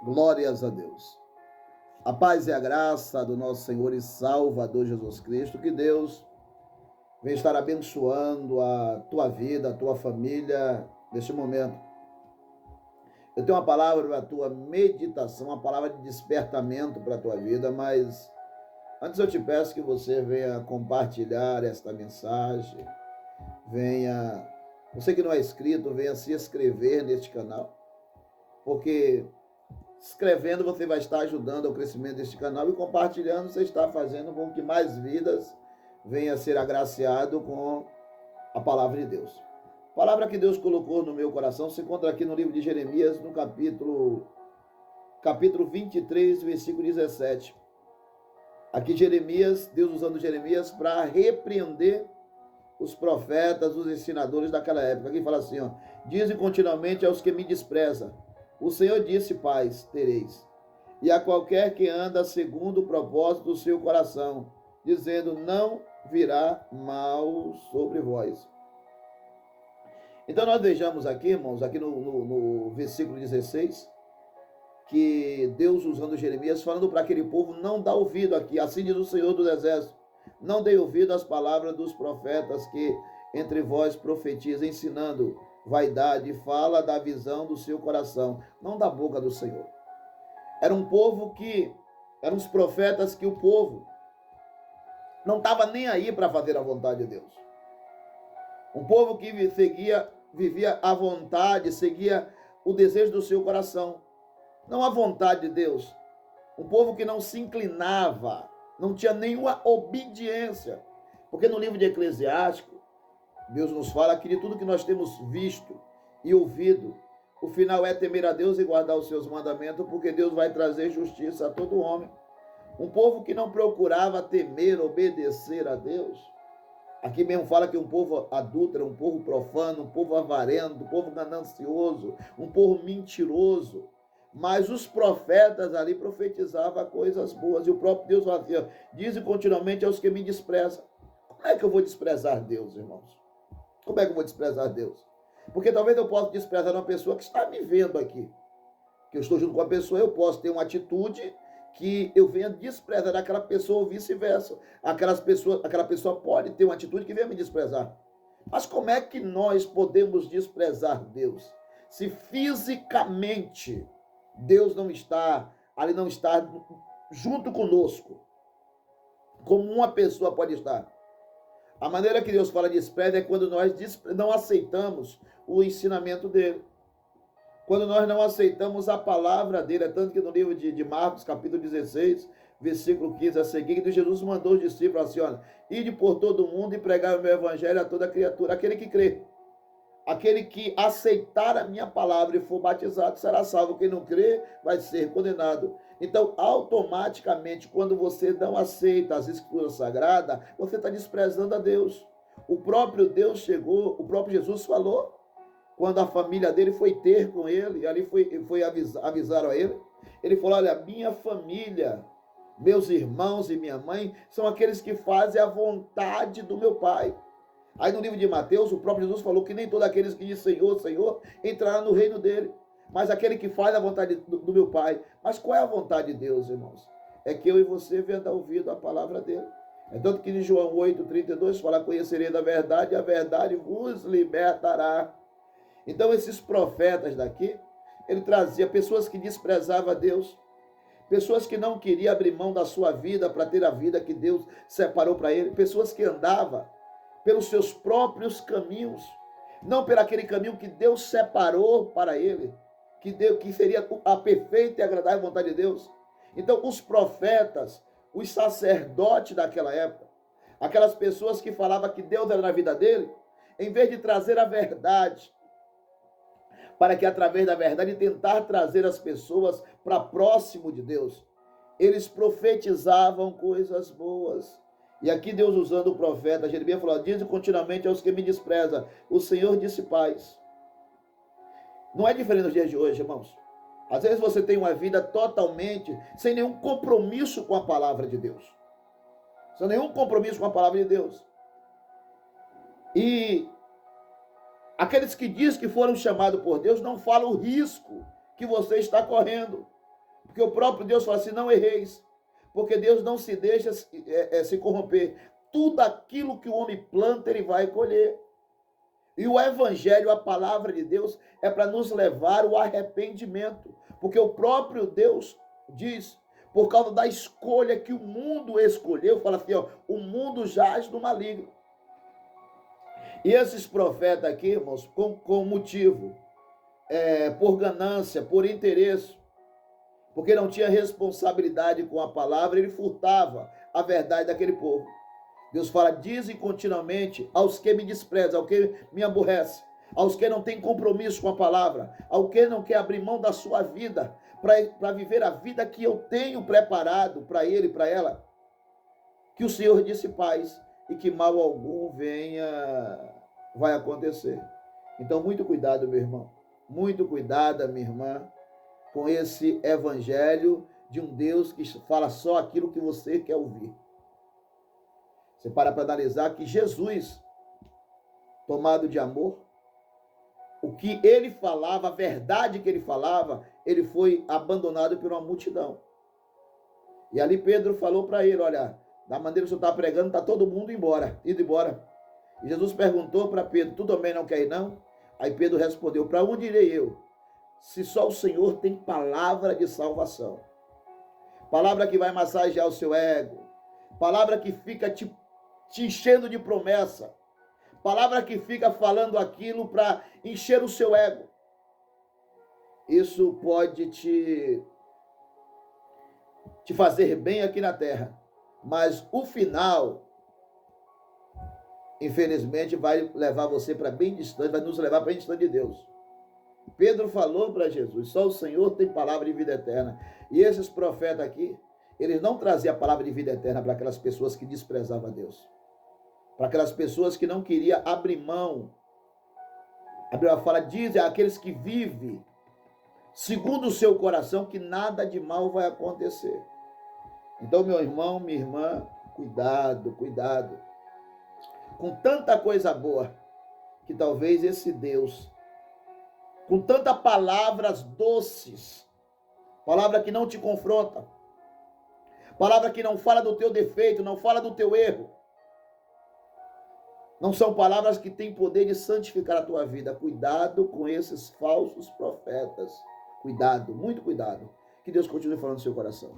Glórias a Deus. A paz e a graça do nosso Senhor e Salvador Jesus Cristo. Que Deus venha estar abençoando a tua vida, a tua família neste momento. Eu tenho uma palavra para a tua meditação, uma palavra de despertamento para a tua vida, mas antes eu te peço que você venha compartilhar esta mensagem, você que não é inscrito, venha se inscrever neste canal, porque escrevendo você vai estar ajudando ao crescimento deste canal e compartilhando você está fazendo com que mais vidas venham a ser agraciado com a palavra de Deus. A palavra que Deus colocou no meu coração se encontra aqui no livro de Jeremias, no capítulo 23, versículo 17. Aqui Jeremias, Deus usando Jeremias para repreender os profetas, os ensinadores daquela época. Aqui fala assim, ó: dizem continuamente aos que me desprezam: o Senhor disse, paz tereis, e a qualquer que anda segundo o propósito do seu coração, dizendo, não virá mal sobre vós. Então nós vejamos aqui, irmãos, aqui no versículo 16, que Deus usando Jeremias, falando para aquele povo não dar ouvido aqui, assim diz o Senhor dos Exércitos, não dê ouvido às palavras dos profetas que entre vós profetizam, ensinando vaidade, fala da visão do seu coração, não da boca do Senhor. Era um povo eram os profetas que o povo não estava nem aí para fazer a vontade de Deus. Um povo que vivia à vontade, seguia o desejo do seu coração, não a vontade de Deus. Um povo que não se inclinava, não tinha nenhuma obediência. Porque no livro de Eclesiástico, Deus nos fala que de tudo que nós temos visto e ouvido, o final é temer a Deus e guardar os seus mandamentos, porque Deus vai trazer justiça a todo homem. Um povo que não procurava temer, obedecer a Deus. Aqui mesmo fala que um povo adúltero, um povo profano, um povo avarento, um povo ganancioso, um povo mentiroso. Mas os profetas ali profetizavam coisas boas. E o próprio Deus fazia: dizem continuamente aos que me desprezam. Como é que eu vou desprezar Deus, irmãos? Como é que eu vou desprezar Deus? Porque talvez eu possa desprezar uma pessoa que está me vendo aqui. Que eu estou junto com a pessoa, eu posso ter uma atitude que eu venha desprezar aquela pessoa ou vice-versa. Aquela pessoa pode ter uma atitude que venha me desprezar. Mas como é que nós podemos desprezar Deus? Se fisicamente Deus não está junto conosco, como uma pessoa pode estar. A maneira que Deus fala de desprezo é quando nós não aceitamos o ensinamento dele. Quando nós não aceitamos a palavra dele. É tanto que no livro de Marcos, capítulo 16, versículo 15 a seguir, que Jesus mandou os discípulos assim, olha: ide por todo o mundo e pregar o meu evangelho a toda criatura. Aquele que crê, aquele que aceitar a minha palavra e for batizado será salvo. Quem não crê vai ser condenado. Então, automaticamente, quando você não aceita as escrituras sagradas, você está desprezando a Deus. O próprio Deus chegou, o próprio Jesus falou, quando a família dele foi ter com ele, e ali avisaram a ele, ele falou: olha, minha família, meus irmãos e minha mãe, são aqueles que fazem a vontade do meu Pai. Aí no livro de Mateus, o próprio Jesus falou que nem todos aqueles que dizem Senhor, Senhor, entrarão no reino dele, mas aquele que faz a vontade do meu Pai. Mas qual é a vontade de Deus, irmãos? É que eu e você venham dar ouvido à palavra dele. É tanto que em João 8,32 fala: conhecereis a verdade, e a verdade vos libertará. Então esses profetas daqui, ele trazia pessoas que desprezavam a Deus, pessoas que não queriam abrir mão da sua vida para ter a vida que Deus separou para ele, pessoas que andavam pelos seus próprios caminhos, não pelo aquele caminho que Deus separou para ele, que seria a perfeita e agradável vontade de Deus. Então os profetas, os sacerdotes daquela época, aquelas pessoas que falavam que Deus era na vida dele, em vez de trazer a verdade, para que através da verdade tentar trazer as pessoas para próximo de Deus, eles profetizavam coisas boas. E aqui Deus, usando o profeta Jeremias, falou: diz continuamente aos que me desprezam, o Senhor disse paz. Não é diferente nos dias de hoje, irmãos. Às vezes você tem uma vida totalmente sem nenhum compromisso com a palavra de Deus. Sem nenhum compromisso com a palavra de Deus. E aqueles que dizem que foram chamados por Deus não falam o risco que você está correndo. Porque o próprio Deus fala assim, não erreis. Porque Deus não se deixa se corromper. Tudo aquilo que o homem planta, ele vai colher. E o evangelho, a palavra de Deus, é para nos levar ao arrependimento. Porque o próprio Deus diz, por causa da escolha que o mundo escolheu, fala assim, ó, o mundo jaz no maligno. E esses profetas aqui, irmãos, com motivo, por ganância, por interesse, porque não tinha responsabilidade com a palavra, ele furtava a verdade daquele povo. Deus fala, dizem continuamente aos que me desprezam, ao que me aborrece, aos que não têm compromisso com a palavra, ao que não quer abrir mão da sua vida, para viver a vida que eu tenho preparado para ele e para ela, que o Senhor disse paz, e que mal algum vai acontecer. Então, muito cuidado, meu irmão, muito cuidado, minha irmã, com esse evangelho de um Deus que fala só aquilo que você quer ouvir. Você para analisar que Jesus, tomado de amor, o que ele falava, a verdade que ele falava, ele foi abandonado por uma multidão. E ali Pedro falou para ele, olha, da maneira que você está pregando, está todo mundo indo embora. E Jesus perguntou para Pedro, tu também não quer ir não? Aí Pedro respondeu, para onde irei eu? Se só o Senhor tem palavra de salvação. Palavra que vai massagear o seu ego. Palavra que fica te enchendo de promessa. Palavra que fica falando aquilo para encher o seu ego. Isso pode te fazer bem aqui na terra. Mas o final, infelizmente, vai levar você para bem distante, vai nos levar para bem distante de Deus. Pedro falou para Jesus, só o Senhor tem palavra de vida eterna. E esses profetas aqui, eles não traziam a palavra de vida eterna para aquelas pessoas que desprezavam a Deus. Para aquelas pessoas que não queriam abrir mão. A Bíblia fala, dizem aqueles que vivem segundo o seu coração que nada de mal vai acontecer. Então, meu irmão, minha irmã, cuidado, cuidado. Com tanta coisa boa, que talvez esse Deus, com tantas palavras doces, palavra que não te confronta, palavra que não fala do teu defeito, não fala do teu erro, não são palavras que têm poder de santificar a tua vida. Cuidado com esses falsos profetas. Cuidado, muito cuidado. Que Deus continue falando no seu coração.